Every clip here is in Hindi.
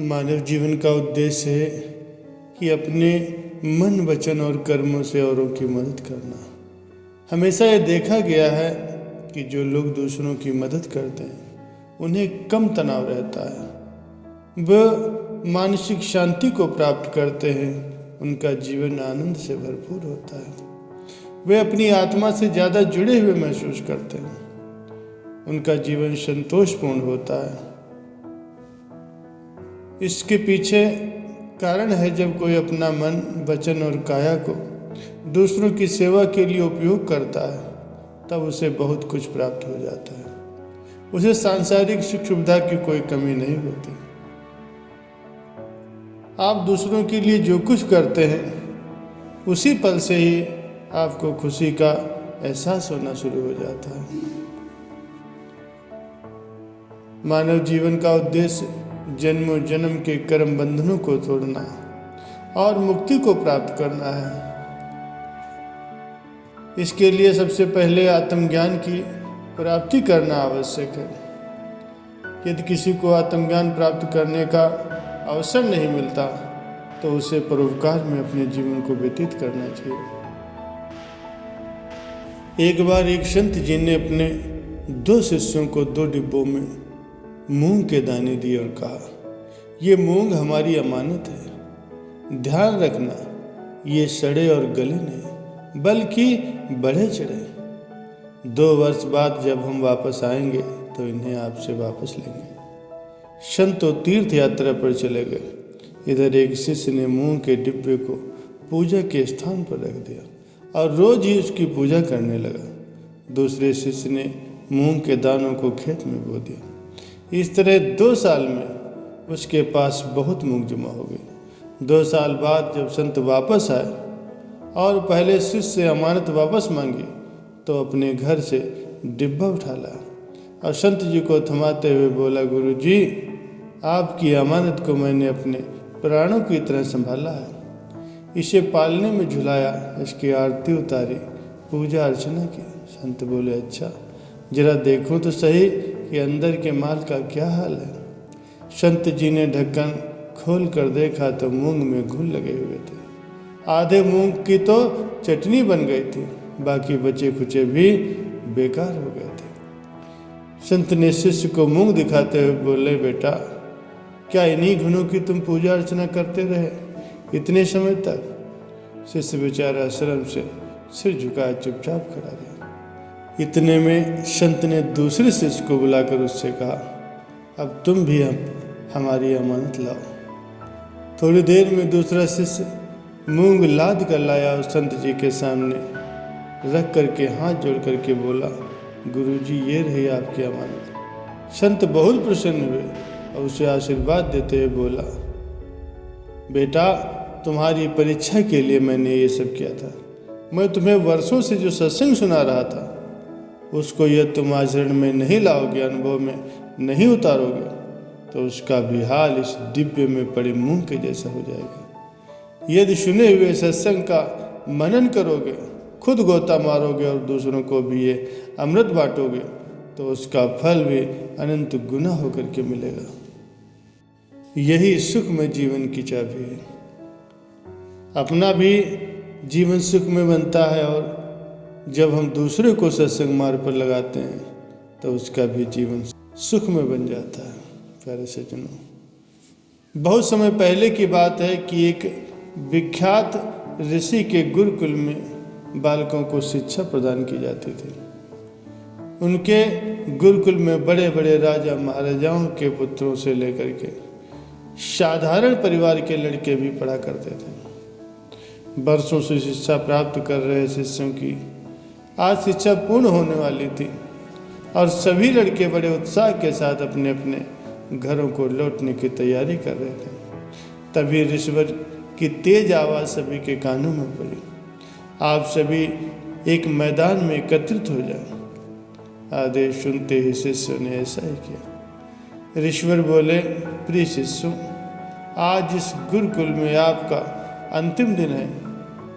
मानव जीवन का उद्देश्य है कि अपने मन, वचन और कर्मों से औरों की मदद करना। हमेशा यह देखा गया है कि जो लोग दूसरों की मदद करते हैं उन्हें कम तनाव रहता है, वह मानसिक शांति को प्राप्त करते हैं, उनका जीवन आनंद से भरपूर होता है, वे अपनी आत्मा से ज़्यादा जुड़े हुए महसूस करते हैं, उनका जीवन संतोषपूर्ण होता है। इसके पीछे कारण है, जब कोई अपना मन, वचन और काया को दूसरों की सेवा के लिए उपयोग करता है तब उसे बहुत कुछ प्राप्त हो जाता है। उसे सांसारिक सुख सुविधा की कोई कमी नहीं होती। आप दूसरों के लिए जो कुछ करते हैं उसी पल से ही आपको खुशी का एहसास होना शुरू हो जाता है। मानव जीवन का उद्देश्य जन्मों जन्म के कर्म बंधनों को तोड़ना और मुक्ति को प्राप्त करना है। इसके लिए सबसे पहले आत्मज्ञान की प्राप्ति करना आवश्यक है। यदि किसी को आत्मज्ञान प्राप्त करने का अवसर नहीं मिलता तो उसे परोपकार में अपने जीवन को व्यतीत करना चाहिए। एक बार एक संत जी ने अपने 2 शिष्यों को 2 डिब्बों में मूंग के दाने दिए और कहा, ये मूंग हमारी अमानत है, ध्यान रखना ये सड़े और गले नहीं बल्कि बढ़े चढ़े। 2 वर्ष बाद जब हम वापस आएंगे तो इन्हें आपसे वापस लेंगे। संत तो तीर्थ यात्रा पर चले गए। इधर एक शिष्य ने मूंग के डिब्बे को पूजा के स्थान पर रख दिया और रोज ही उसकी पूजा करने लगा। दूसरे शिष्य ने मूंग के दानों को खेत में बो दिया। इस तरह 2 साल में उसके पास बहुत मूंग जमा हो गई। 2 साल बाद जब संत वापस आए और पहले शिष्य से अमानत वापस मांगी तो अपने घर से डिब्बा उठा लाया और संत जी को थमाते हुए बोला, गुरु जी, आपकी अमानत को मैंने अपने प्राणों की तरह संभाला है। इसे पालने में झुलाया, इसकी आरती उतारी, पूजा अर्चना की। संत बोले, अच्छा जरा देखो तो सही कि अंदर के माल का क्या हाल है। संत जी ने ढक्कन खोल कर देखा तो मूंग में घुल लगे हुए थे। आधे मूंग की तो चटनी बन गई थी, बाकी बचे खुचे भी बेकार हो गए थे। संत ने शिष्य को मूंग दिखाते हुए बोले, बेटा, क्या इन्हीं घुनों की तुम पूजा अर्चना करते रहे इतने समय तक? शिष्य बेचारा शर्म से सिर झुकाए चुपचाप खड़ा रहा। इतने में संत ने दूसरे शिष्य को बुलाकर उससे कहा, अब तुम भी हमारी अमानत लाओ। थोड़ी देर में दूसरा शिष्य मूंग लाद कर लाया और संत जी के सामने रख करके हाथ जोड़ करके बोला, गुरुजी, ये रही आपकी अमानत। संत बहुत प्रसन्न हुए और उसे आशीर्वाद देते हुए बोला, बेटा, तुम्हारी परीक्षा के लिए मैंने ये सब किया था। मैं तुम्हें वर्षों से जो सत्संग सुना रहा था उसको यदि तुम आचरण में नहीं लाओगे, अनुभव में नहीं उतारोगे तो उसका भी हाल इस डिब्बे में पड़े मूंग के जैसा हो जाएगा। यदि सुने हुए सत्संग का मनन करोगे, खुद गोता मारोगे और दूसरों को भी ये अमृत बांटोगे तो उसका फल भी अनंत गुना होकर के मिलेगा। यही सुख में जीवन की चाबी है। अपना भी जीवन सुख में बनता है और जब हम दूसरे को सत्संग मार्ग पर लगाते हैं तो उसका भी जीवन सुख में बन जाता है। प्यारे सज्जनों, बहुत समय पहले की बात है कि एक विख्यात ऋषि के गुरुकुल में बालकों को शिक्षा प्रदान की जाती थी। उनके गुरुकुल में बड़े बड़े राजा महाराजाओं के पुत्रों से लेकर के साधारण परिवार के लड़के भी पढ़ा करते थे। वर्षों से शिक्षा प्राप्त कर रहे शिष्यों की आज शिक्षा पूर्ण होने वाली थी और सभी लड़के बड़े उत्साह के साथ अपने अपने घरों को लौटने की तैयारी कर रहे थे। तभी ऋषिवर की तेज आवाज़ सभी के कानों में पड़ी, आप सभी एक मैदान में एकत्रित हो जाए। आदेश सुनते ही शिष्यों ने ऐसा ही किया। ऋषिवर बोले, प्रिय शिष्यों, आज इस गुरुकुल में आपका अंतिम दिन है।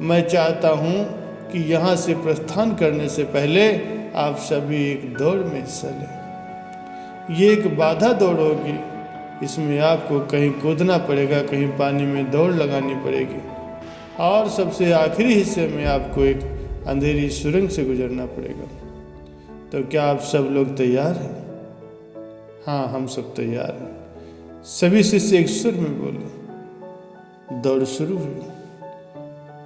मैं चाहता हूँ कि यहाँ से प्रस्थान करने से पहले आप सभी एक दौड़ में हिस्सा लें। ये एक बाधा दौड़ होगी इसमें आपको कहीं कूदना पड़ेगा, कहीं पानी में दौड़ लगानी पड़ेगी और सबसे आखिरी हिस्से में आपको एक अंधेरी सुरंग से गुजरना पड़ेगा। तो क्या आप सब लोग तैयार हैं? हाँ, हम सब तैयार हैं। सभी शिष्य एक सुर में बोले। दौड़ शुरू हुई।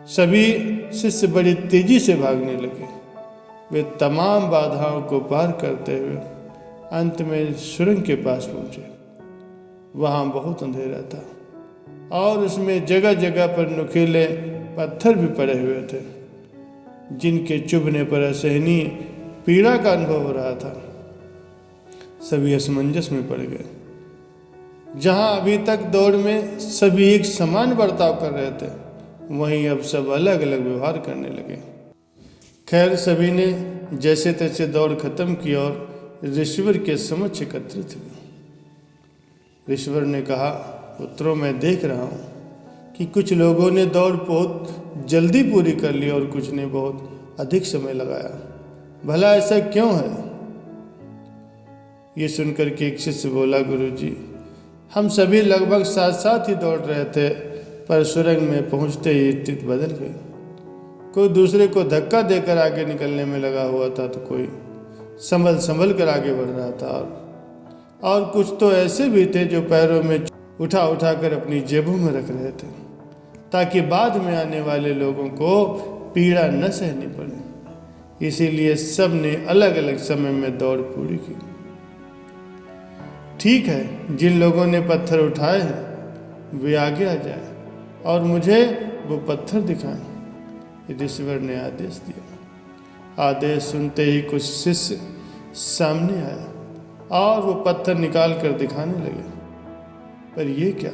सभी शिष्य बड़ी तेजी से भागने लगे। वे तमाम बाधाओं को पार करते हुए अंत में सुरंग के पास पहुंचे। वहाँ बहुत अंधेरा था और उसमें जगह जगह पर नुकीले पत्थर भी पड़े हुए थे, जिनके चुभने पर असहनीय पीड़ा का अनुभव हो रहा था। सभी असमंजस में पड़ गए। जहाँ अभी तक दौड़ में सभी एक समान बर्ताव कर रहे थे, वहीं अब सब अलग अलग व्यवहार करने लगे। खैर, सभी ने जैसे तैसे दौड़ खत्म की और ऋषिवर के समक्ष एकत्रित हुए। ऋषिवर ने कहा, पुत्रों, मैं देख रहा हूँ कि कुछ लोगों ने दौड़ बहुत जल्दी पूरी कर ली और कुछ ने बहुत अधिक समय लगाया। भला ऐसा क्यों है? ये सुनकर के एक शिष्य बोला, गुरुजी, हम सभी लगभग साथ साथ ही दौड़ रहे थे, पर सुरंग में पहुंचते ही स्थिति बदल गई। कोई दूसरे को धक्का देकर आगे निकलने में लगा हुआ था, तो कोई संभल संभल कर आगे बढ़ रहा था और कुछ तो ऐसे भी थे जो पैरों में उठा उठा कर अपनी जेबों में रख रहे थे, ताकि बाद में आने वाले लोगों को पीड़ा न सहनी पड़े। इसीलिए सब ने अलग अलग समय में दौड़ पूरी की। ठीक है, जिन लोगों ने पत्थर उठाए हैं वे आगे आ जाए और मुझे वो पत्थर दिखाएं। ऋषिवर ने आदेश दिया। आदेश सुनते ही कुछ शिष्य सामने आए और वो पत्थर निकाल कर दिखाने लगे। पर ये क्या,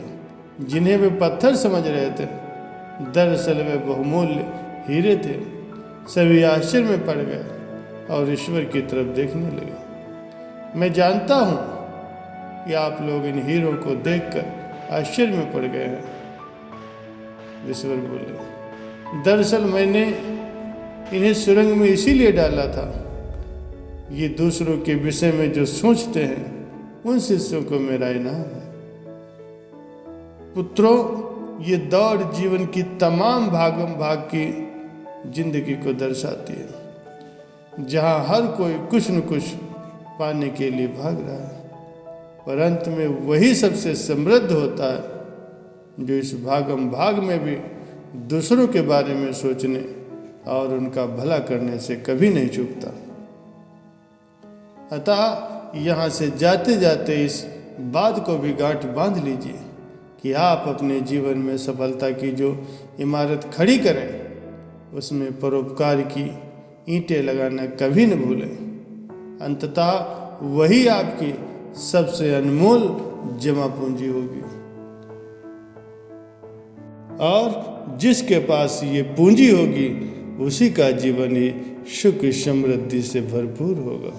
जिन्हें वे पत्थर समझ रहे थे, दरअसल वे बहुमूल्य हीरे थे। सभी आश्चर्य में पड़ गए और ईश्वर की तरफ देखने लगे। मैं जानता हूँ कि आप लोग इन हीरों को देखकर आश्चर्य में पड़ गए हैं। ईश्वर बोले, दरअसल मैंने इन्हें सुरंग में इसीलिए डाला था। ये दूसरों के विषय में जो सोचते हैं उन शिष्यों को मेरा इनाम है। पुत्रों, ये दौड़ जीवन की तमाम भागम भाग की जिंदगी को दर्शाती है, जहाँ हर कोई कुछ न कुछ पाने के लिए भाग रहा है, पर अंत में वही सबसे समृद्ध होता है जो इस भागम भाग में भी दूसरों के बारे में सोचने और उनका भला करने से कभी नहीं चूकता। अतः यहाँ से जाते जाते इस बात को भी गांठ बांध लीजिए कि आप अपने जीवन में सफलता की जो इमारत खड़ी करें, उसमें परोपकार की ईंटें लगाना कभी न भूलें। अंततः वही आपकी सबसे अनमोल जमा पूंजी होगी और जिसके पास ये पूंजी होगी उसी का जीवन ही सुख समृद्धि से भरपूर होगा।